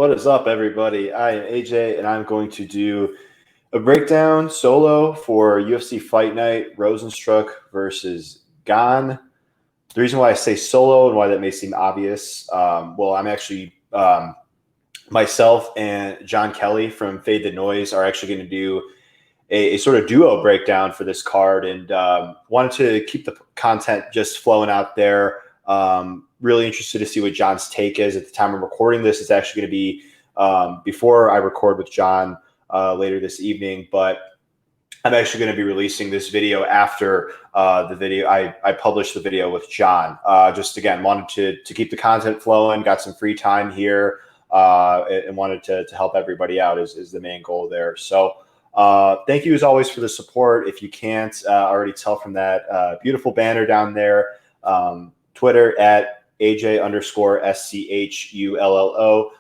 What is up, everybody? I am AJ, and I'm going to do a breakdown solo for UFC Fight Night, Rozenstruik versus Gane. The reason why I say solo and why that may seem obvious, I'm actually myself and John Kelly from Fade the Noise are actually going to do a sort of duo breakdown for this card, and wanted to keep the content just flowing out there. Really interested to see what John's take is. At the time I'm recording this, it's actually going to be before I record with John later this evening, but I'm actually going to be releasing this video after the video. I published the video with John. Just again, wanted to keep the content flowing, got some free time here, and wanted to help everybody out is the main goal there. So thank you as always for the support. If you can't already tell from that beautiful banner down there, Twitter at AJ_SCHULLO.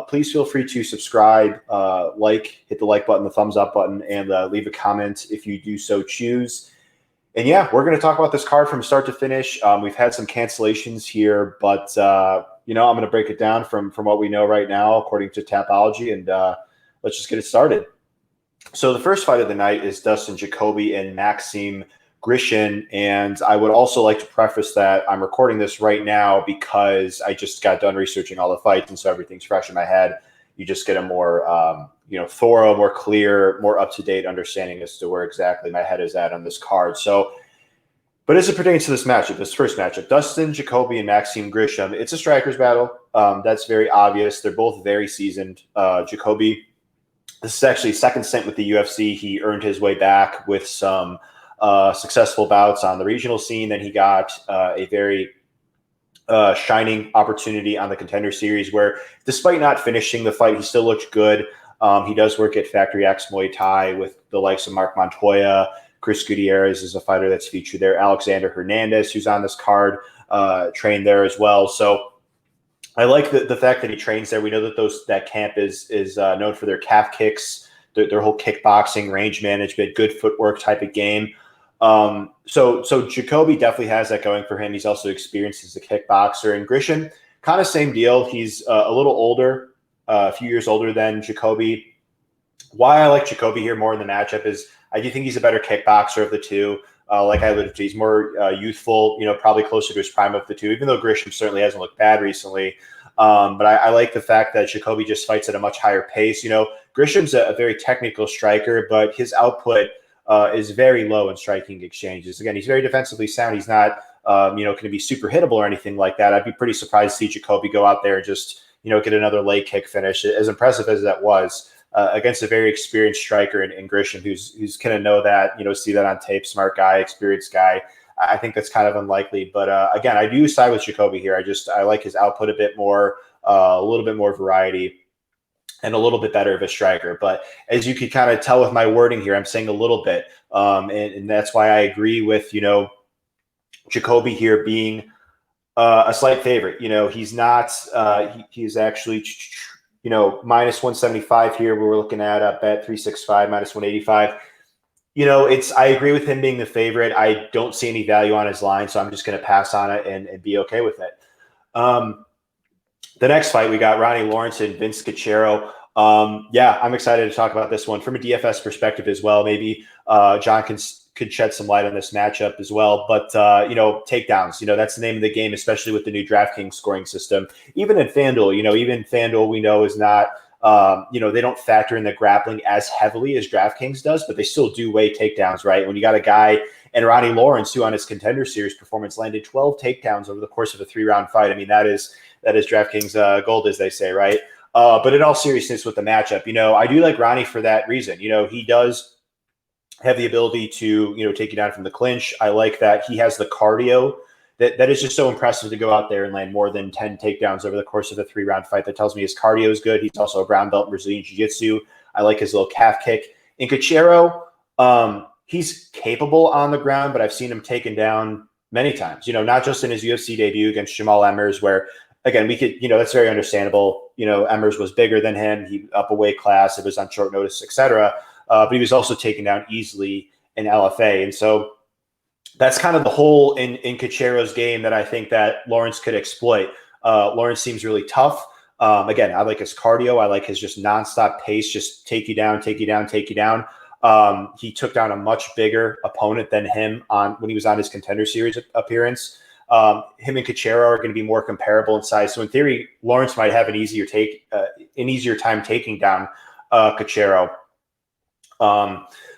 Please feel free to subscribe, hit the like button, the thumbs up button, and leave a comment if you do so choose. And yeah, we're going to talk about this card from start to finish. We've had some cancellations here, but I'm going to break it down from what we know right now, according to Tapology, and let's just get it started. So the first fight of the night is Dustin Jacoby and Maxim Grishin, and I would also like to preface that I'm recording this right now because I just got done researching all the fights, and so everything's fresh in my head. You just get a more thorough, more clear, more up-to-date understanding as to where exactly my head is at on this card. So, but as it pertains to this matchup, this first matchup, Dustin Jacoby and Maxim Grishin, it's a strikers battle. That's very obvious. They're both very seasoned. Jacoby, this is actually his second stint with the UFC. He earned his way back with some successful bouts on the regional scene. Then he got a very shining opportunity on the Contender Series where, despite not finishing the fight, he still looked good. He does work at Factory X Muay Thai with the likes of Mark Montoya. Chris Gutierrez is a fighter that's featured there. Alexander Hernandez, who's on this card, trained there as well. So I like the fact that he trains there. We know that that camp is known for their calf kicks, their whole kickboxing, range management, good footwork type of game. So Jacoby definitely has that going for him. He's also experienced as a kickboxer. And Grishin, kind of same deal. He's a little older, a few years older than Jacoby. Why I like Jacoby here more in the matchup is I do think he's a better kickboxer of the two. Like I alluded to, he's more youthful, probably closer to his prime of the two, even though Grishin certainly hasn't looked bad recently. But I like the fact that Jacoby just fights at a much higher pace. Grishin's a very technical striker, but his output is very low in striking exchanges. Again, he's very defensively sound. He's not, going to be super hittable or anything like that. I'd be pretty surprised to see Jacoby go out there and just, get another leg kick finish. As impressive as that was against a very experienced striker in Grishin, who's going to know that, see that on tape, smart guy, experienced guy. I think that's kind of unlikely. But again, I do side with Jacoby here. I like his output a bit more, a little bit more variety, and a little bit better of a striker. But as you could kind of tell with my wording here, I'm saying a little bit. And that's why I agree with, Jacoby here being a slight favorite. He's not, he's actually, minus 175 here. We're looking at a bet 365, minus 185. I agree with him being the favorite. I don't see any value on his line, so I'm just going to pass on it and be okay with it. The next fight, we got Ronnie Lawrence and Vince Cachero. I'm excited to talk about this one from a DFS perspective as well. Maybe John could shed some light on this matchup as well. But, takedowns, that's the name of the game, especially with the new DraftKings scoring system. Even in FanDuel, we know is not, they don't factor in the grappling as heavily as DraftKings does, but they still do weigh takedowns, right? When you got a guy and Ronnie Lawrence, who on his Contender Series performance landed 12 takedowns over the course of a 3-round fight. I mean, that is DraftKings gold, as they say, right? But in all seriousness with the matchup, I do like Ronnie for that reason. He does have the ability to, take you down from the clinch. I like that he has the cardio that is just so impressive to go out there and land more than 10 takedowns over the course of a 3-round fight. That tells me his cardio is good. He's also a brown belt in Brazilian Jiu-Jitsu. I like his little calf kick. In Cachero, he's capable on the ground, but I've seen him taken down many times, not just in his UFC debut against Jamal Emmers, where, again, we could, that's very understandable. Emmers was bigger than him. He up a weight class. It was on short notice, etc. But he was also taken down easily in LFA. And so that's kind of the hole in Cachero's game that I think that Lawrence could exploit. Lawrence seems really tough. Again, I like his cardio. I like his just nonstop pace, just take you down, take you down, take you down. He took down a much bigger opponent than him when he was on his Contender Series appearance. Him and Cachero are going to be more comparable in size. So in theory, Lawrence might have an easier time taking down Cachero.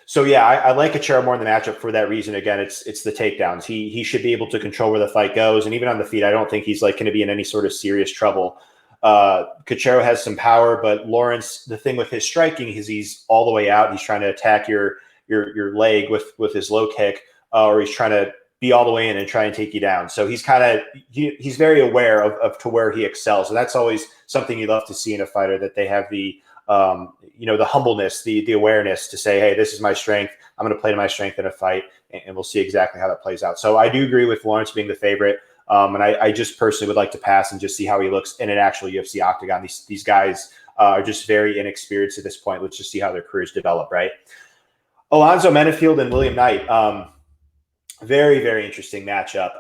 So yeah, I like Cachero more in the matchup for that reason. Again, it's the takedowns. He should be able to control where the fight goes, and even on the feet, I don't think he's like going to be in any sort of serious trouble. Cachero has some power, but Lawrence, the thing with his striking is he's all the way out. He's trying to attack your leg with his low kick, or he's trying to be all the way in and try and take you down. So he's he's very aware of to where he excels, and that's always something you love to see in a fighter, that they have the the humbleness, the awareness to say, hey, this is my strength. I'm going to play to my strength in a fight, and we'll see exactly how that plays out. So I do agree with Lawrence being the favorite. And I just personally would like to pass and just see how he looks in an actual UFC octagon. These guys are just very inexperienced at this point. Let's just see how their careers develop, right? Alonzo Menefield and William Knight. Very, very interesting matchup.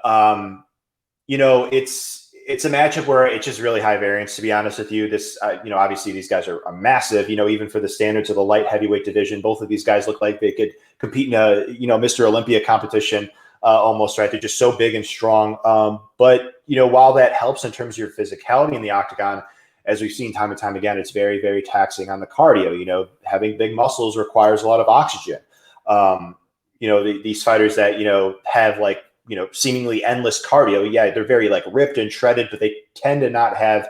It's a matchup where it's just really high variance, to be honest with you. This, obviously these guys are massive, even for the standards of the light heavyweight division. Both of these guys look like they could compete in a, Mr. Olympia competition almost, right? They're just so big and strong. But while that helps in terms of your physicality in the octagon, as we've seen time and time again, it's very, very taxing on the cardio. Having big muscles requires a lot of oxygen. These fighters that, have like, seemingly endless cardio. Yeah, they're very like ripped and shredded, but they tend to not have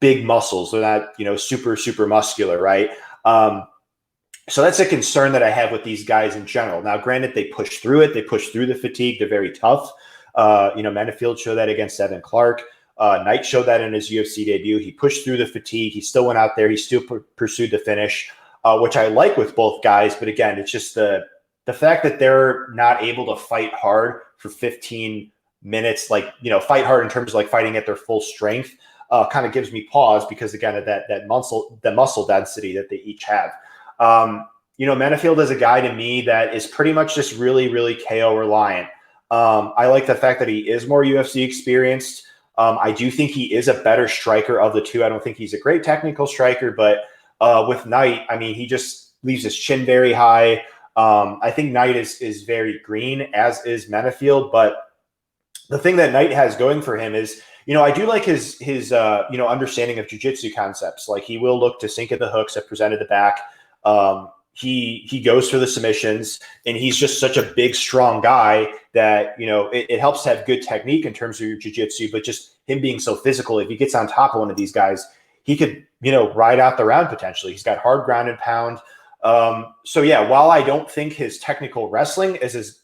big muscles. They're not, super, super muscular, right? So that's a concern that I have with these guys in general. Now, granted, they push through it. They push through the fatigue. They're very tough. Menefield showed that against Evan Clark. Knight showed that in his UFC debut. He pushed through the fatigue. He still went out there. He still pursued the finish, which I like with both guys. But again, it's just the fact that they're not able to fight hard for 15 minutes, fight hard in terms of like fighting at their full strength, kind of gives me pause, because again, of that muscle density that they each have. Menefield is a guy to me that is pretty much just really, really KO reliant. I like the fact that he is more UFC experienced. I do think he is a better striker of the two. I don't think he's a great technical striker, but with Knight, he just leaves his chin very high. I think Knight is very green, as is Menefield. But the thing that Knight has going for him is, I do like his understanding of jiu-jitsu concepts. Like, he will look to sink at the hooks that presented the back. He goes for the submissions, and he's just such a big, strong guy that, it helps to have good technique in terms of your jiu-jitsu, but just him being so physical, if he gets on top of one of these guys, he could, ride out the round potentially. He's got hard ground and pound. So yeah, while I don't think his technical wrestling is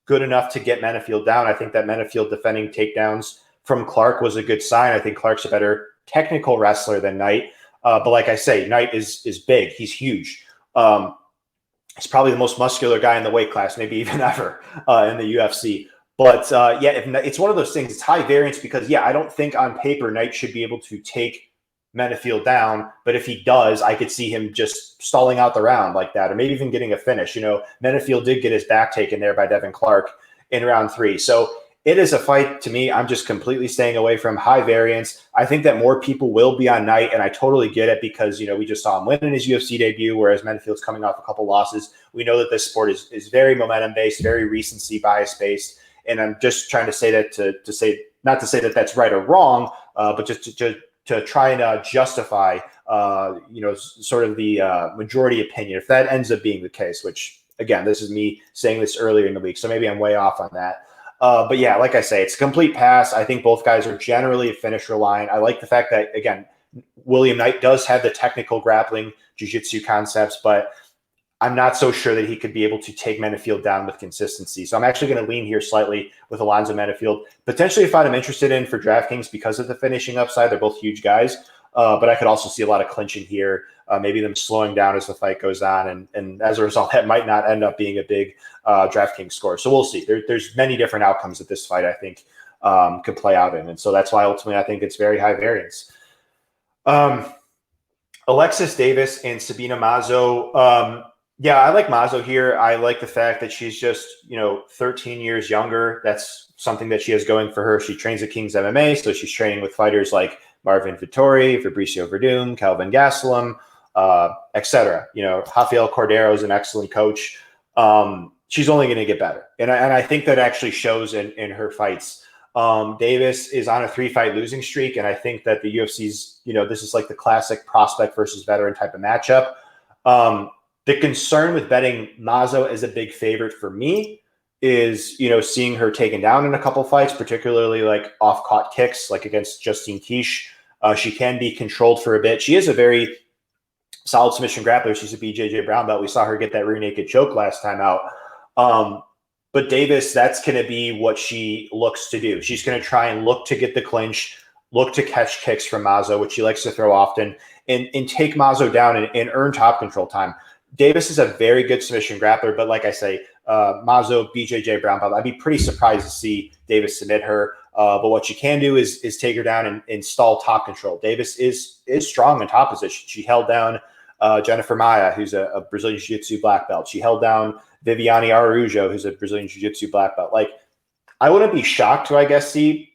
good enough to get Menefield down, I think that Menefield defending takedowns from Clark was a good sign. I think Clark's a better technical wrestler than Knight. But like I say, Knight is big. He's huge. He's probably the most muscular guy in the weight class, maybe even ever in the UFC. But it's one of those things. It's high variance because, I don't think on paper Knight should be able to take Menefield down, but if he does, I could see him just stalling out the round like that, or maybe even getting a finish. Menefield did get his back taken there by Devin Clark in round 3. So it is a fight, to me, I'm just completely staying away from. High variance. I think that more people will be on Knight, and I totally get it because, we just saw him win in his UFC debut, whereas Menefield's coming off a couple losses. We know that this sport is very momentum-based, very recency bias-based, and I'm just trying to say that to say, not to say that that's right or wrong, but just to try and justify, sort of the majority opinion, if that ends up being the case, which, again, this is me saying this earlier in the week, so maybe I'm way off on that. But yeah, like I say, it's a complete pass. I think both guys are generally finish reliant. I like the fact that, again, William Knight does have the technical grappling jiu-jitsu concepts, but I'm not so sure that he could be able to take Menefield down with consistency. So I'm actually going to lean here slightly with Alonzo Menefield. Potentially a fight I'm interested in for DraftKings because of the finishing upside. They're both huge guys. But I could also see a lot of clinching here, maybe them slowing down as the fight goes on. And as a result, that might not end up being a big DraftKings score. So we'll see. There's many different outcomes that this fight, I think, could play out in. And so that's why ultimately I think it's very high variance. Alexis Davis and Sabine Mazzo. I like Mazzo here. I like the fact that she's just, 13 years younger. That's something that she has going for her. She trains at King's MMA, so she's training with fighters like Marvin Vittori, Fabricio Verdum, Calvin Gastelum, etc. Rafael Cordero is an excellent coach. She's only going to get better. And I think that actually shows in her fights. Davis is on a 3-fight losing streak. And I think that the UFC's, this is like the classic prospect versus veteran type of matchup. The concern with betting Mazzo as a big favorite for me is, seeing her taken down in a couple fights, particularly like off-caught kicks, like against Justine Kish. She can be controlled for a bit. She is a very solid submission grappler. She's a BJJ brown belt. We saw her get that rear naked choke last time out. But Davis, that's going to be what she looks to do. She's going to try and look to get the clinch, look to catch kicks from Mazzo, which she likes to throw often, and take Mazzo down and earn top control time. Davis is a very good submission grappler, but like I say, Mazzo, BJJ brown belt, I'd be pretty surprised to see Davis submit her. But what she can do is take her down and stall top control. Davis is strong in top position. She held down Jennifer Maia, who's a Brazilian Jiu-Jitsu black belt. She held down Viviane Araújo, who's a Brazilian Jiu-Jitsu black belt. Like, I wouldn't be shocked to, I guess, see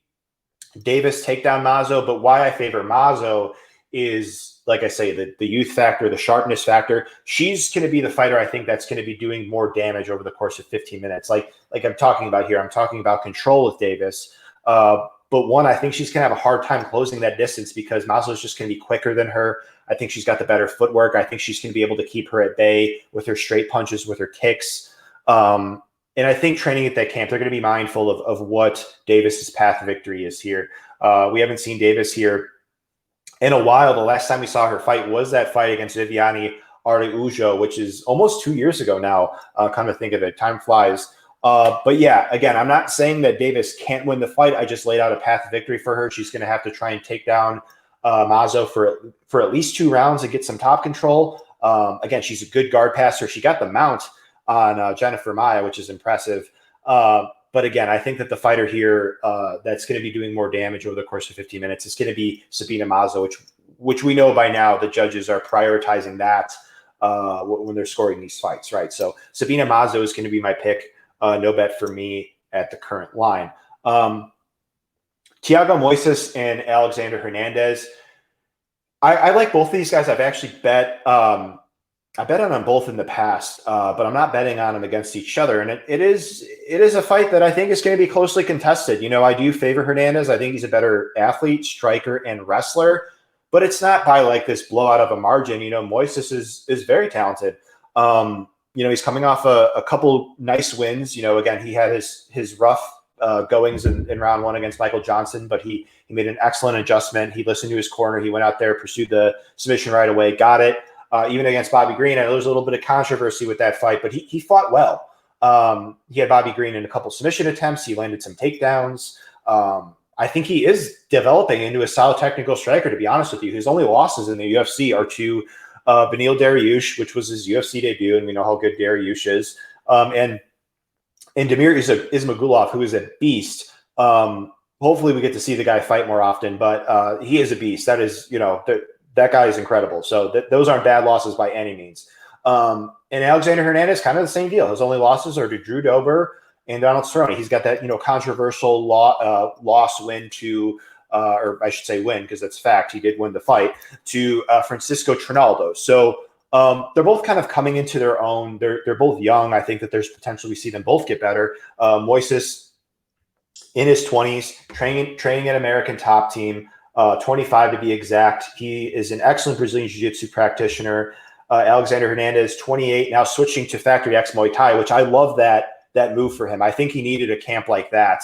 Davis take down Mazzo, but why I favor Mazzo is, like I say, the youth factor, the sharpness factor. She's going to be the fighter, I think, that's going to be doing more damage over the course of 15 minutes. Like I'm talking about here, I'm talking about control with Davis. But one, I think she's going to have a hard time closing that distance because Mazzo is just going to be quicker than her. I think she's got the better footwork. I think she's going to be able to keep her at bay with her straight punches, with her kicks. And I think training at that camp, they're going to be mindful of what Davis's path to victory is here. We haven't seen Davis here in a while. The last time we saw her fight was that fight against Viviane Araújo, which is almost 2 years ago now. Come to think of it, time flies. But yeah, again, I'm not saying that Davis can't win the fight. I just laid out a path to victory for her. She's going to have to try and take down Mazzo for at least 2 rounds and get some top control. Again, she's a good guard passer. She got the mount on Jennifer Maia, which is impressive. But again, I think that the fighter here that's going to be doing more damage over the course of 15 minutes is going to be Sabine Mazzo, which we know by now the judges are prioritizing that when they're scoring these fights, right? So Sabine Mazzo is going to be my pick. No bet for me at the current line. Thiago Moises and Alexander Hernandez. I like both of these guys. I've actually bet. I bet on them both in the past, but I'm not betting on them against each other. And it is a fight that I think is going to be closely contested. I do favor Hernandez. I think he's a better athlete, striker, and wrestler, but it's not by like this blowout of a margin. Moises is very talented. He's coming off a couple nice wins. Again, he had his rough goings in round 1 against Michael Johnson, but he made an excellent adjustment. He listened to his corner. He went out there, pursued the submission right away, got it. Even against Bobby Green, I know there's a little bit of controversy with that fight, but he fought well. He had Bobby Green in a couple submission attempts. He landed some takedowns. I think he is developing into a solid technical striker, to be honest with you. His only losses in the UFC are to Beneil Dariush, which was his UFC debut, and we know how good Dariush is. And Damir Ismagulov, who is a beast. Hopefully we get to see the guy fight more often, but he is a beast. That is, that guy is incredible. So those aren't bad losses by any means. And Alexander Hernandez, kind of the same deal. His only losses are to Drew Dober and Donald Cerrone. He's got that, controversial loss win to, or I should say win, because that's fact. He did win the fight to Francisco Trinaldo. So they're both kind of coming into their own. They're both young. I think that there's potential we see them both get better. Moises in his 20s, training at American Top Team, 25 to be exact. He is an excellent Brazilian Jiu-Jitsu practitioner. Alexander Hernandez, 28, now switching to Factory X Muay Thai, which I love that move for him. I think he needed a camp like that.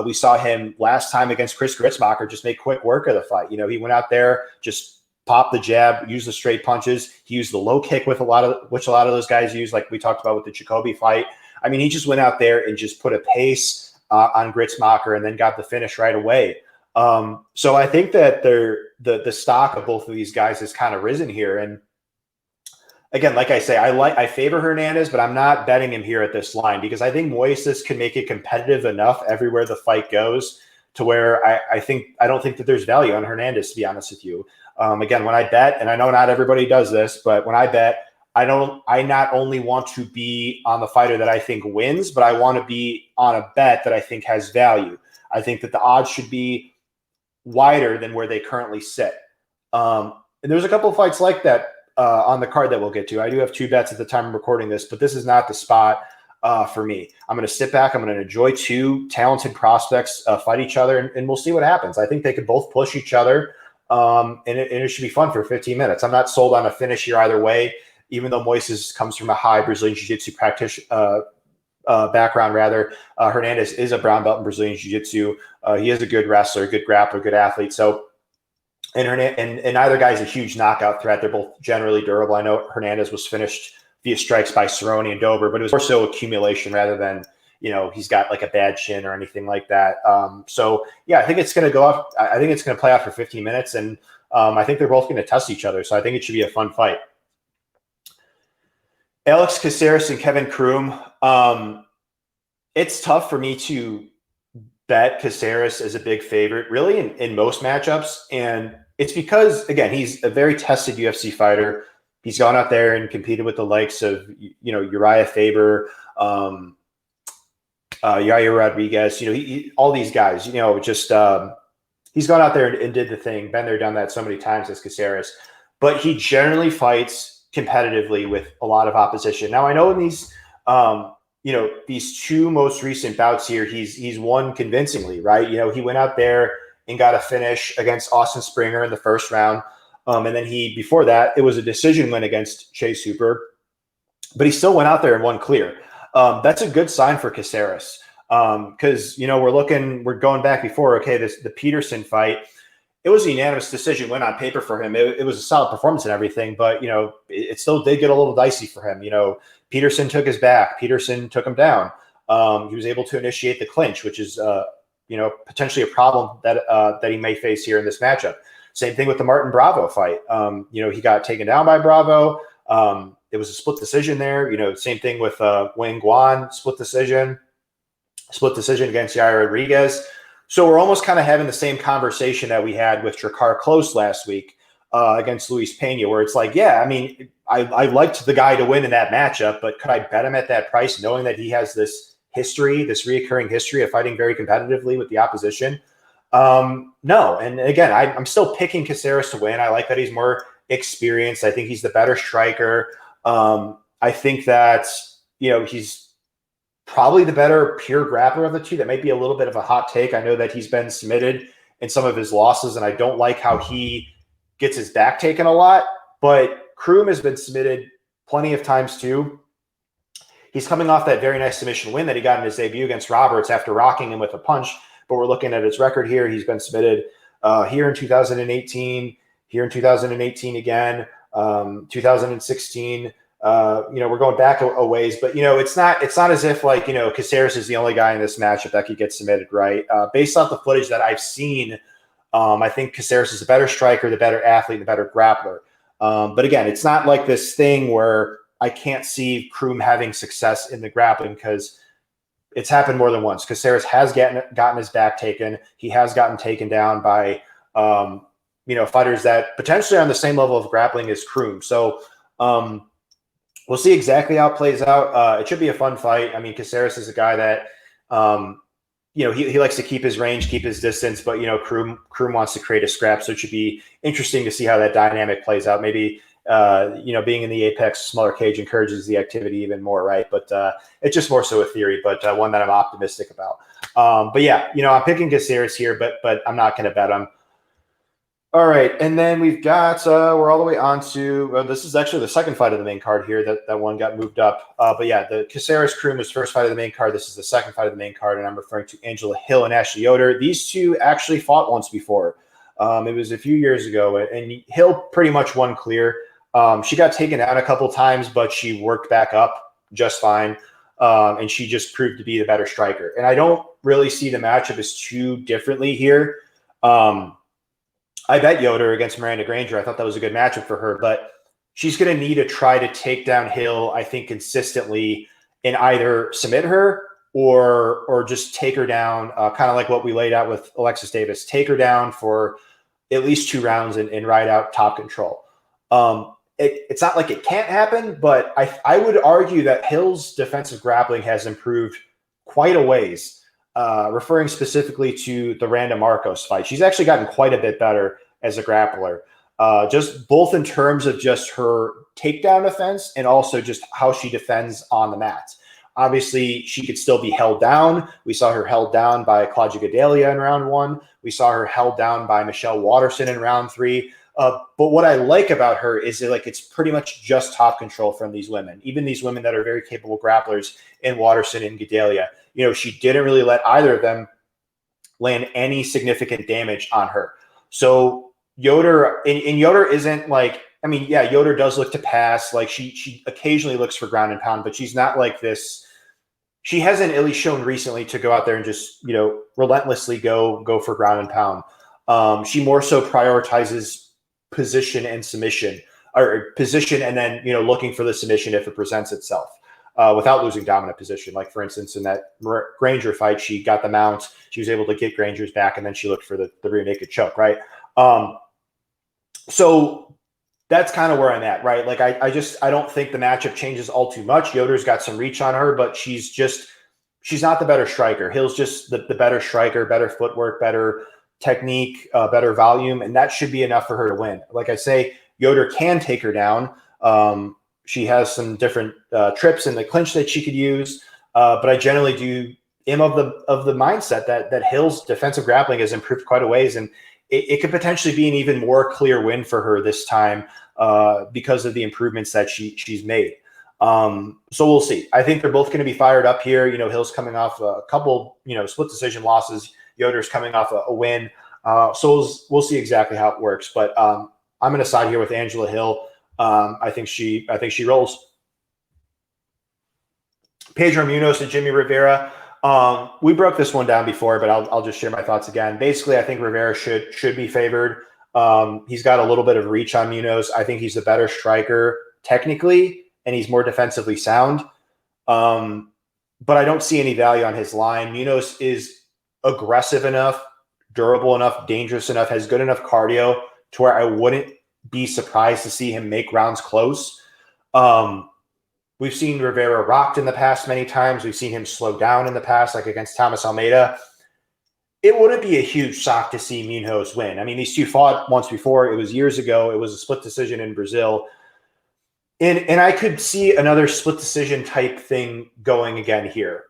We saw him last time against Chris Gritzmacher just make quick work of the fight. He went out there, just popped the jab, used the straight punches. He used the low kick which a lot of those guys use, like we talked about with the Jacoby fight. I mean, he just went out there and just put a pace on Gritzmacher and then got the finish right away. So I think that the stock of both of these guys has kind of risen here. And again, like I say, I favor Hernandez, but I'm not betting him here at this line because I think Moises can make it competitive enough everywhere the fight goes to where I don't think that there's value on Hernandez, to be honest with you. Again, when I bet, and I know not everybody does this, but when I bet, I not only want to be on the fighter that I think wins, but I want to be on a bet that I think has value. I think that the odds should be wider than where they currently sit. And there's a couple of fights like that on the card that we'll get to. I do have 2 bets at the time I'm recording this, but this is not the spot for me. I'm going to sit back. I'm going to enjoy 2 talented prospects fight each other, and we'll see what happens. I think they could both push each other, and it should be fun for 15 minutes. I'm not sold on a finish here either way, even though Moises comes from a high Brazilian Jiu-Jitsu background. Hernandez is a brown belt in Brazilian Jiu-Jitsu. He is a good wrestler, good grappler, good athlete. So, and neither guy's a huge knockout threat. They're both generally durable. I know Hernandez was finished via strikes by Cerrone and Dober, but it was more so accumulation rather than, he's got like a bad shin or anything like that. So yeah, I think it's going to go off. I think it's going to play out for 15 minutes, and I think they're both going to test each other. So I think it should be a fun fight. Alex Caceres and Kevin Croom. It's tough for me to bet Caceres as a big favorite, really, in most matchups. And it's because, again, he's a very tested UFC fighter. He's gone out there and competed with the likes of, Uriah Faber, Yair Rodriguez, all these guys, he's gone out there and did the thing, been there, done that so many times as Caceres. But he generally fights competitively with a lot of opposition. Now, I know in these, these 2 most recent bouts here, he's won convincingly, right? He went out there and got a finish against Austin Springer in the first round. And then before that, it was a decision win against Chase Hooper, but he still went out there and won clear. That's a good sign for Caceres. Cause we're going back before, okay, the Peterson fight, it was a unanimous decision win on paper for him. It was a solid performance and everything, but it still did get a little dicey for him. Peterson took his back. Peterson took him down. He was able to initiate the clinch, which is, potentially a problem that he may face here in this matchup. Same thing with the Martin Bravo fight. He got taken down by Bravo. It was a split decision there. Same thing with Wayne Guan, split decision against Yair Rodriguez. So we're almost kind of having the same conversation that we had with Drakkar Klose last week against Luis Pena, where it's like, yeah, I mean, I liked the guy to win in that matchup, but could I bet him at that price knowing that he has this reoccurring history of fighting very competitively with the opposition? No. And again, I'm still picking Caceres to win. I like that he's more experienced. I think he's the better striker. I think that, he's probably the better pure grappler of the 2. That might be a little bit of a hot take. I know that he's been submitted in some of his losses, and I don't like how he gets his back taken a lot, but Croom has been submitted plenty of times too. He's coming off that very nice submission win that he got in his debut against Roberts after rocking him with a punch. But we're looking at his record here. He's been submitted here in 2018, here in 2018 again, 2016. We're going back a ways, but it's not as if like, Caceres is the only guy in this matchup that could get submitted, right? Based off the footage that I've seen, I think Caceres is a better striker, the better athlete, the better grappler. But again, it's not like this thing where I can't see Croom having success in the grappling, because it's happened more than once. Caceres has gotten his back taken. He has gotten taken down by, fighters that potentially are on the same level of grappling as Croom. So we'll see exactly how it plays out. It should be a fun fight. I mean, Caceres is a guy that, he likes to keep his range, keep his distance, but, Croom wants to create a scrap. So it should be interesting to see how that dynamic plays out. Maybe, being in the apex smaller cage encourages the activity even more, right? But it's just more so a theory, but one that I'm optimistic about. But yeah, I'm picking Caceres here, but I'm not going to bet him. All right, and then we've got we're all the way on to this is actually the second fight of the main card here. That one got moved up, but yeah, the Caceres Croom was first fight of the main card. This is the second fight of the main card, and I'm referring to Angela Hill and Ashley Yoder. These 2 actually fought once before. It was a few years ago, and Hill pretty much won clear. She got taken out a couple times, but she worked back up just fine, and she just proved to be the better striker. And I don't really see the matchup as too differently here. I bet Yoder against Miranda Granger. I thought that was a good matchup for her, but she's going to need to try to take down Hill, I think, consistently, and either submit her or just take her down, kind of like what we laid out with Alexis Davis. Take her down for at least 2 rounds and ride out top control. It's not like it can't happen, but I would argue that Hill's defensive grappling has improved quite a ways referring specifically to the Randa Marcos fight. She's actually gotten quite a bit better as a grappler, just both in terms of just her takedown defense and also just how she defends on the mat. Obviously, she could still be held down. We saw her held down by Claudia Gadelha in round 1. We saw her held down by Michelle Waterson in round 3. But what I like about her is that, like, it's pretty much just top control from these women, even these women that are very capable grapplers in Waterson and Gadelha. You know, she didn't really let either of them land any significant damage on her. So Yoder, and Yoder isn't like, I mean, yeah, Yoder does look to pass. Like she occasionally looks for ground and pound, but she's not like this. She hasn't at least shown recently to go out there and just, you know, relentlessly go for ground and pound. She more so prioritizes position and submission, or position and then, you know, looking for the submission if it presents itself, without losing dominant position. Like, for instance, in that Granger fight, she got the mount. She was able to get Granger's back, and then she looked for the rear naked choke, right? So that's kind of where I'm at, right? Like, I don't think the matchup changes all too much. Yoder's got some reach on her, but she's not the better striker. Hill's just the better striker, better footwork, better technique, better volume, and that should be enough for her to win. Like I say, Yoder can take her down. She has some different trips in the clinch that she could use, but I generally am of the mindset that Hill's defensive grappling has improved quite a ways, and it could potentially be an even more clear win for her this time because of the improvements that she's made. So we'll see. I think they're both going to be fired up here. You know, Hill's coming off a couple, you know, split decision losses. Yoder's coming off a win. So we'll see exactly how it works. But I'm going to side here with Angela Hill. I think she rolls. Pedro Munoz and Jimmy Rivera. We broke this one down before, but I'll just share my thoughts again. Basically, I think Rivera should be favored. He's got a little bit of reach on Munoz. I think he's the better striker technically, and he's more defensively sound. But I don't see any value on his line. Munoz is aggressive enough, durable enough, dangerous enough, has good enough cardio to where I wouldn't be surprised to see him make rounds close. We've seen Rivera rocked in the past many times. We've seen him slow down in the past, like against Thomas Almeida. It wouldn't be a huge shock to see Munoz win. I mean, these two fought once before. It was years ago. It was a split decision in Brazil. And I could see another split decision type thing going again here.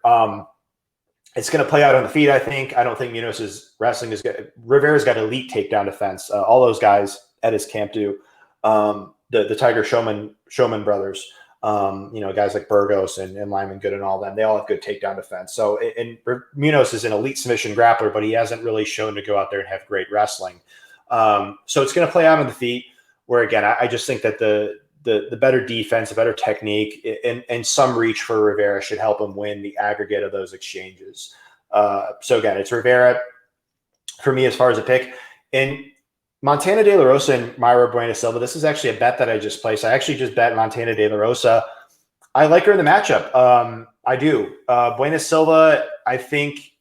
It's going to play out on the feet, I think. I don't think Munoz's wrestling is good. Rivera's got elite takedown defense. All those guys at his camp do. The Tiger Showman brothers, you know, guys like Burgos and Lyman Good and all them, they all have good takedown defense. So, and Munoz is an elite submission grappler, but he hasn't really shown to go out there and have great wrestling. So it's going to play out on the feet, where, again, I just think that the better defense, the better technique, and some reach for Rivera should help him win the aggregate of those exchanges. So again, it's Rivera for me as far as a pick. And Montana De La Rosa and Mayra Bueno Silva, this is actually a bet that I just placed. I actually just bet Montana De La Rosa. I like her in the matchup. I do. Bueno Silva, I think,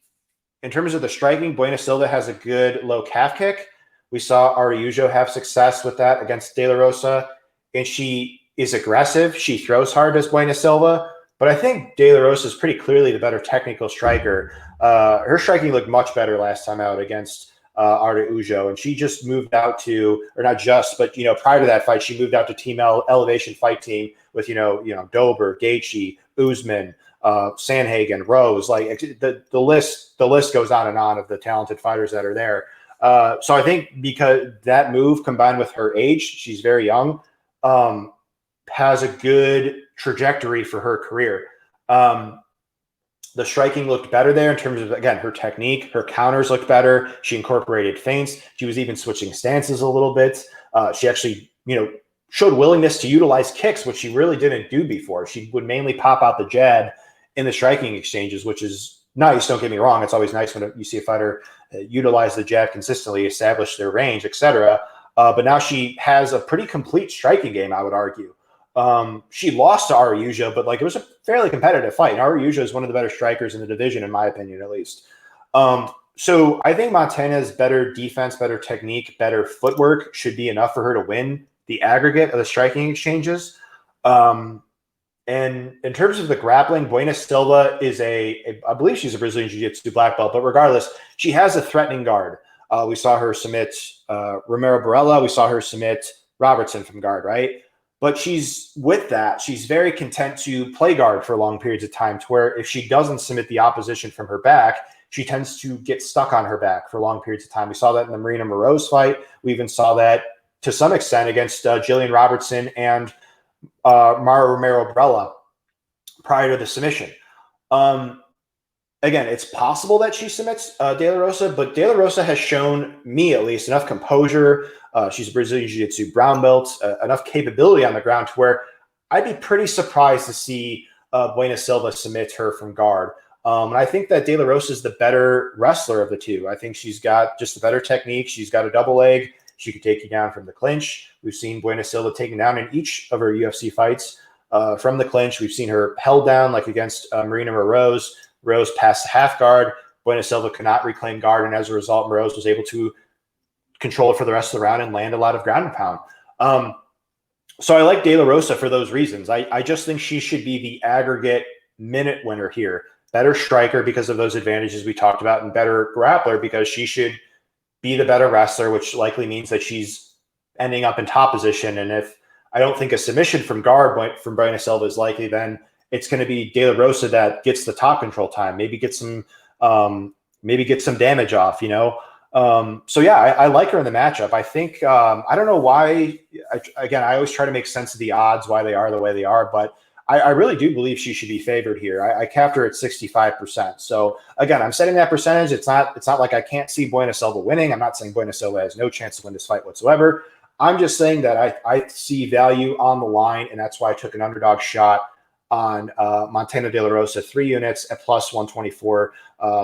in terms of the striking, Bueno Silva has a good low calf kick. We saw Araujo have success with that against De La Rosa. And she is aggressive. She throws hard as Bueno Silva. But I think De La Rosa is pretty clearly the better technical striker. Her striking looked much better last time out against Araujo. And she just moved out to, or not just, but, you know, prior to that fight, she moved out to Team Elevation Fight Team with, you know, Dober, Gaethje, Usman, Sanhagen, Rose. Like, the list goes on and on of the talented fighters that are there. So I think because that move combined with her age, she's very young, has a good trajectory for her career. The striking looked better there in terms of, again, her technique. Her counters looked better. She incorporated feints. She was even switching stances a little bit. She actually, you know, showed willingness to utilize kicks, which she really didn't do before. She would mainly pop out the jab in the striking exchanges, which is nice. Don't get me wrong. It's always nice when you see a fighter utilize the jab consistently, establish their range, etc. But now she has a pretty complete striking game, I would argue. She lost to Araujo, but, like, it was a fairly competitive fight. Araujo is one of the better strikers in the division, in my opinion, at least. So I think Montana's better defense, better technique, better footwork should be enough for her to win the aggregate of the striking exchanges. And in terms of the grappling, Buena Silva is I believe she's a Brazilian Jiu-Jitsu black belt, but regardless, she has a threatening guard. We saw her submit Romero Barella. We saw her submit Robertson from guard, right? But she's very content to play guard for long periods of time, to where if she doesn't submit the opposition from her back, she tends to get stuck on her back for long periods of time. We saw that in the Marina Moroz fight. We even saw that to some extent against Jillian Robertson and Mara Romero Barella prior to the submission. Again, it's possible that she submits De La Rosa, but De La Rosa has shown me, at least, enough composure. She's a Brazilian Jiu-Jitsu brown belt, enough capability on the ground to where I'd be pretty surprised to see Buena Silva submit her from guard. And I think that De La Rosa is the better wrestler of the two. I think she's got just a better technique. She's got a double leg. She could take you down from the clinch. We've seen Buena Silva taken down in each of her UFC fights from the clinch. We've seen her held down, like against Marina Moroz. Rose passed the half guard. Buena Silva could not reclaim guard, and as a result, Moroz was able to control it for the rest of the round and land a lot of ground and pound. So I like De La Rosa for those reasons. I just think she should be the aggregate minute winner here. Better striker because of those advantages we talked about, and better grappler because she should be the better wrestler, which likely means that she's ending up in top position. And if I don't think a submission from guard from Buena Silva is likely, then it's going to be De La Rosa that gets the top control time, maybe get some damage off, So yeah, I like her in the matchup. I think, I don't know why, I always try to make sense of the odds, why they are the way they are, but I really do believe she should be favored here. I capped her at 65%. So again, I'm setting that percentage. It's not like I can't see Buena Silva winning. I'm not saying Buena Silva has no chance to win this fight whatsoever. I'm just saying that I see value on the line, and that's why I took an underdog shot on Montana De La Rosa, 3 units at plus 124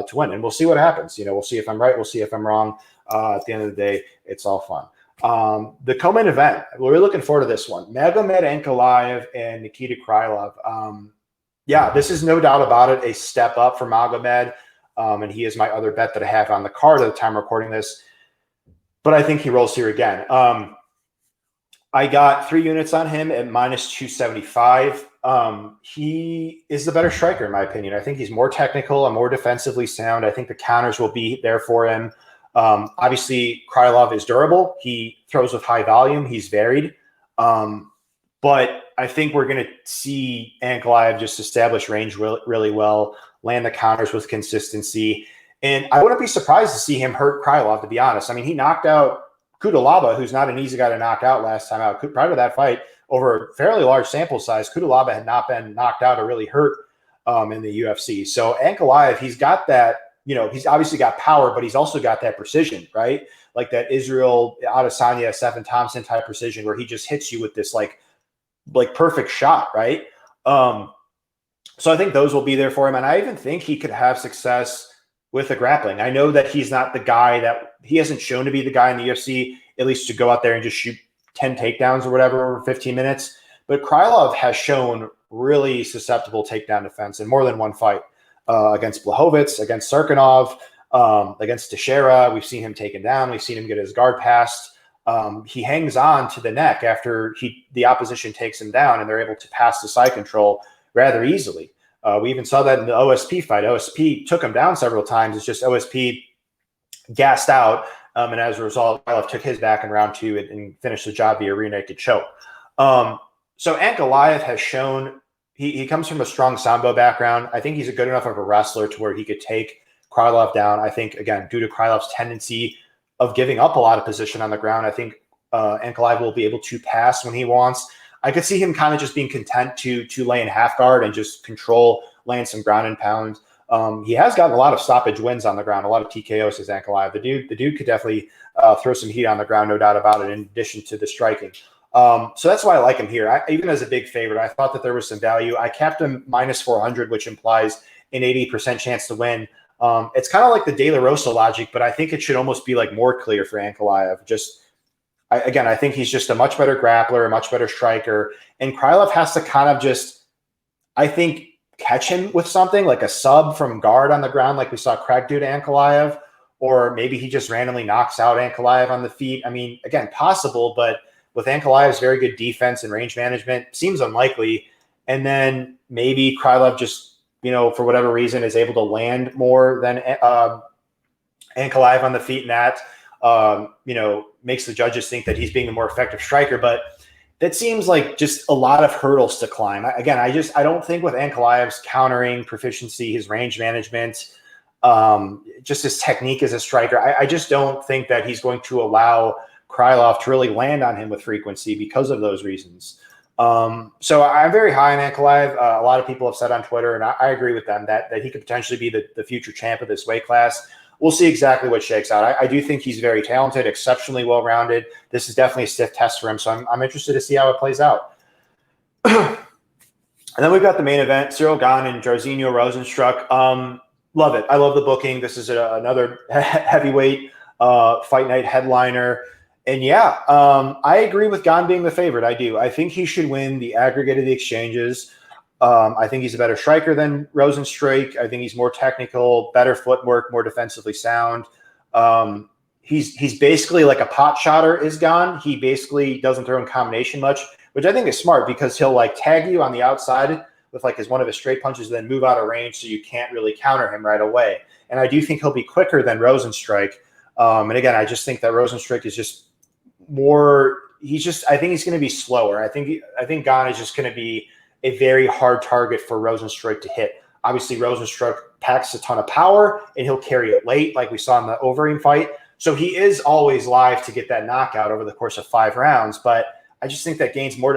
to win. And we'll see what happens. We'll see if I'm right. We'll see if I'm wrong. At the end of the day, it's all fun. The co-main event, we're looking forward to this one. Magomed Ankalaev and Nikita Krylov. This is no doubt about it, a step up for Magomed. And he is my other bet that I have on the card at the time recording this. But I think he rolls here again. I got 3 units on him at minus 275. He is the better striker, in my opinion. I think he's more technical and more defensively sound. I think the counters will be there for him. Obviously, Krylov is durable. He throws with high volume. He's varied. But I think we're going to see Ankalaev just establish range really well, land the counters with consistency. And I wouldn't be surprised to see him hurt Krylov, to be honest. I mean, he knocked out Kudalaba, who's not an easy guy to knock out last time out. Prior to that fight, over a fairly large sample size, Kudalaba had not been knocked out or really hurt in the UFC. So Ankalaev, he's got that, he's obviously got power, but he's also got that precision, right? Like that Israel Adesanya, Stephen Thompson type precision where he just hits you with this like perfect shot, right? So I think those will be there for him. And I even think he could have success with the grappling. I know that he's not the guy he hasn't shown to be the guy in the UFC, at least to go out there and just shoot 10 takedowns or whatever over 15 minutes. But Krylov has shown really susceptible takedown defense in more than one fight against Blachowicz, against Sarkinov, against Teixeira. We've seen him taken down. We've seen him get his guard passed. He hangs on to the neck after the opposition takes him down, and they're able to pass the side control rather easily. We even saw that in the OSP fight. OSP took him down several times. It's just OSP gassed out, and as a result, Krylov took his back in round 2 and finished the job via rear naked choke. So Ankalaev has shown he comes from a strong sambo background. I think he's a good enough of a wrestler to where he could take Krylov down. I think, again, due to Krylov's tendency of giving up a lot of position on the ground, I think Ankalaev will be able to pass when he wants. I could see him kind of just being content to lay in half guard and just control, land some ground and pound. He has gotten a lot of stoppage wins on the ground, a lot of TKOs as Ankalaev. The dude could definitely throw some heat on the ground, no doubt about it, in addition to the striking. So that's why I like him here. Even as a big favorite, I thought that there was some value. I capped him minus 400, which implies an 80% chance to win. It's kind of like the De La Rosa logic, but I think it should almost be like more clear for Ankalaev. I think he's just a much better grappler, a much better striker. And Krylov has to kind of just, I think, catch him with something like a sub from guard on the ground, like we saw Craig do to Ankalaev, or maybe he just randomly knocks out Ankalaev on the feet. I mean, again, possible, but with Ankalaev's very good defense and range management, seems unlikely. and then maybe Krylov just, for whatever reason, is able to land more than Ankalaev on the feet, and that, makes the judges think that he's being the more effective striker. But that seems like just a lot of hurdles to climb. I don't think with Ankalaev's countering proficiency, his range management, just his technique as a striker, I just don't think that he's going to allow Krylov to really land on him with frequency because of those reasons. So I'm very high on Ankalaev. A lot of people have said on Twitter, and I agree with them, that he could potentially be the future champ of this weight class. We'll see exactly what shakes out. I do think he's very talented, exceptionally well-rounded. This is definitely a stiff test for him, so I'm interested to see how it plays out. And then we've got the main event, Cyril Gane and Jairzinho Rozenstruik. Love it. I love the booking. This is another heavyweight fight night headliner. And yeah, I agree with Gane being the favorite. I do. I think he should win the aggregate of the exchanges. I think he's a better striker than Rozenstruik. I think he's more technical, better footwork, more defensively sound. He's basically like a pot shotter is Gane. He basically doesn't throw in combination much, which I think is smart because he'll like tag you on the outside with like one of his straight punches and then move out of range so you can't really counter him right away. And I do think he'll be quicker than Rozenstruik. And again, I just think that Rozenstruik is just more – I think he's going to be slower. I think Gane is just going to be a very hard target for Rozenstruik to hit. Obviously, Rozenstruik packs a ton of power, and he'll carry it late like we saw in the Overeem fight. So he is always live to get that knockout over the course of 5 rounds. But I just think that Gane is more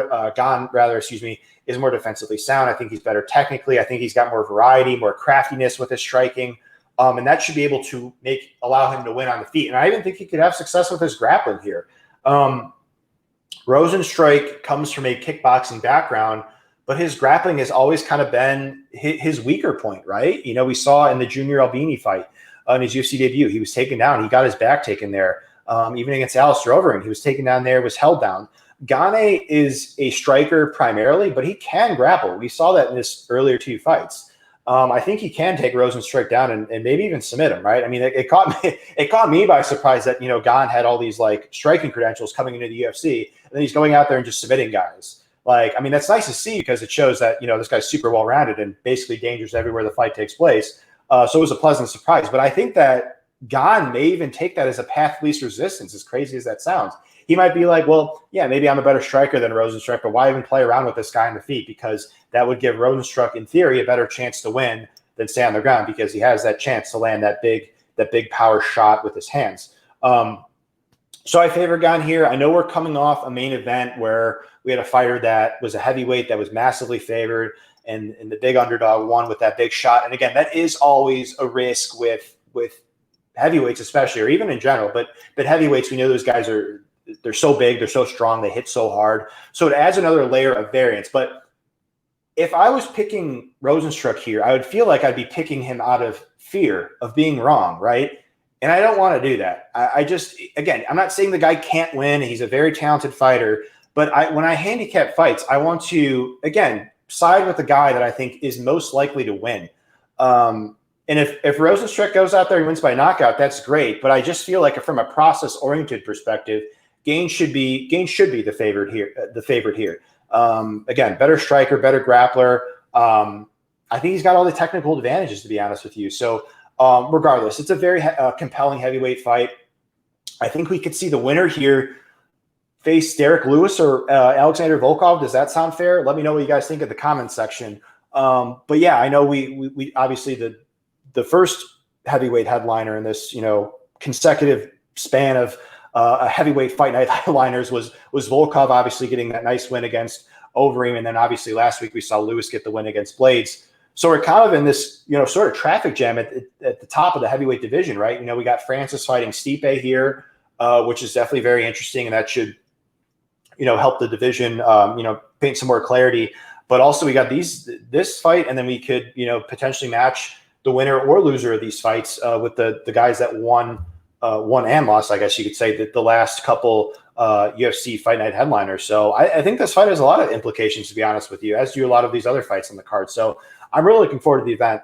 defensively sound. I think he's better technically. I think he's got more variety, more craftiness with his striking. And that should be able to allow him to win on the feet. And I even think he could have success with his grappling here. Rozenstruik comes from a kickboxing background, but his grappling has always kind of been his weaker point, right? We saw in the Junior Albini fight in his UFC debut, he was taken down. He got his back taken there. Even against Alistair Overeem, he was taken down there, was held down. Gane is a striker primarily, but he can grapple. We saw that in his earlier 2 fights. I think he can take Rozenstruik down and maybe even submit him, right? I mean, it caught me by surprise that, Gane had all these like striking credentials coming into the UFC, and then he's going out there and just submitting guys. Like, I mean, that's nice to see because it shows that, this guy's super well-rounded and basically dangerous everywhere the fight takes place. So it was a pleasant surprise. But I think that Gane may even take that as a path of least resistance, as crazy as that sounds. He might be like, well, yeah, maybe I'm a better striker than Rozenstruik, but why even play around with this guy on the feet? Because that would give Rozenstruik, in theory, a better chance to win than stay on the ground because he has that chance to land that big power shot with his hands. So I favor Gane here. I know we're coming off a main event where we had a fighter that was a heavyweight that was massively favored, and the big underdog won with that big shot. And again, that is always a risk with heavyweights, especially, or even in general. But heavyweights, we know those guys they're so big, they're so strong, they hit so hard. So it adds another layer of variance. But if I was picking Rozenstruik here, I would feel like I'd be picking him out of fear of being wrong, right? And I don't want to do that. Again, I'm not saying the guy can't win. He's a very talented fighter. But when I handicap fights, I want to, again, side with the guy that I think is most likely to win. And if Rozenstruik goes out there and wins by knockout, that's great. But I just feel like from a process-oriented perspective, Gane should be the favorite here. Again, better striker, better grappler. I think he's got all the technical advantages, to be honest with you. So regardless, it's a very compelling heavyweight fight. I think we could see the winner here face Derek Lewis or Alexander Volkov. Does that sound fair? Let me know what you guys think in the comments section. But yeah, I know we obviously the first heavyweight headliner in this consecutive span of a heavyweight fight night headliners was Volkov, obviously getting that nice win against Overeem, and then obviously last week we saw Lewis get the win against Blades. So we're kind of in this sort of traffic jam at the top of the heavyweight division, right? We got Francis fighting Stipe here, which is definitely very interesting, and that should help the division paint some more clarity. But also we got this fight, and then we could potentially match the winner or loser of these fights with the guys that won and lost, I guess you could say, that the last couple UFC fight night headliners. So I think this fight has a lot of implications, to be honest with you, as do a lot of these other fights on the card. So I'm really looking forward to the event.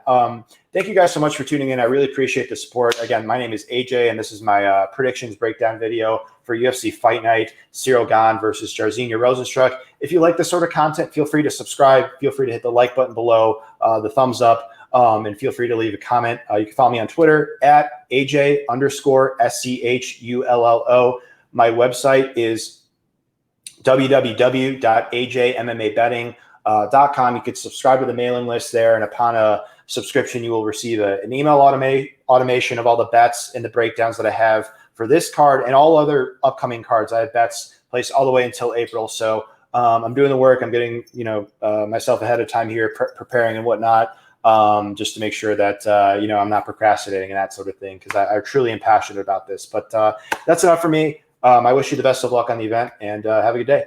Thank you guys so much for tuning in. I really appreciate the support. Again, my name is AJ, and this is my predictions breakdown video for UFC Fight Night, Cyril Gane versus Jairzinho Rozenstruik. If you like this sort of content, feel free to subscribe. Feel free to hit the like button below, the thumbs up, and feel free to leave a comment. You can follow me on Twitter at AJ_SCHULLO. My website is www.ajmmabetting.com. You could subscribe to the mailing list there, and upon a subscription, you will receive an email automation of all the bets and the breakdowns that I have for this card and all other upcoming cards. I have bets placed all the way until April, so I'm doing the work. I'm getting myself ahead of time here, preparing and whatnot, just to make sure that I'm not procrastinating and that sort of thing, because I truly am passionate about this. But that's enough for me. I wish you the best of luck on the event, and have a good day.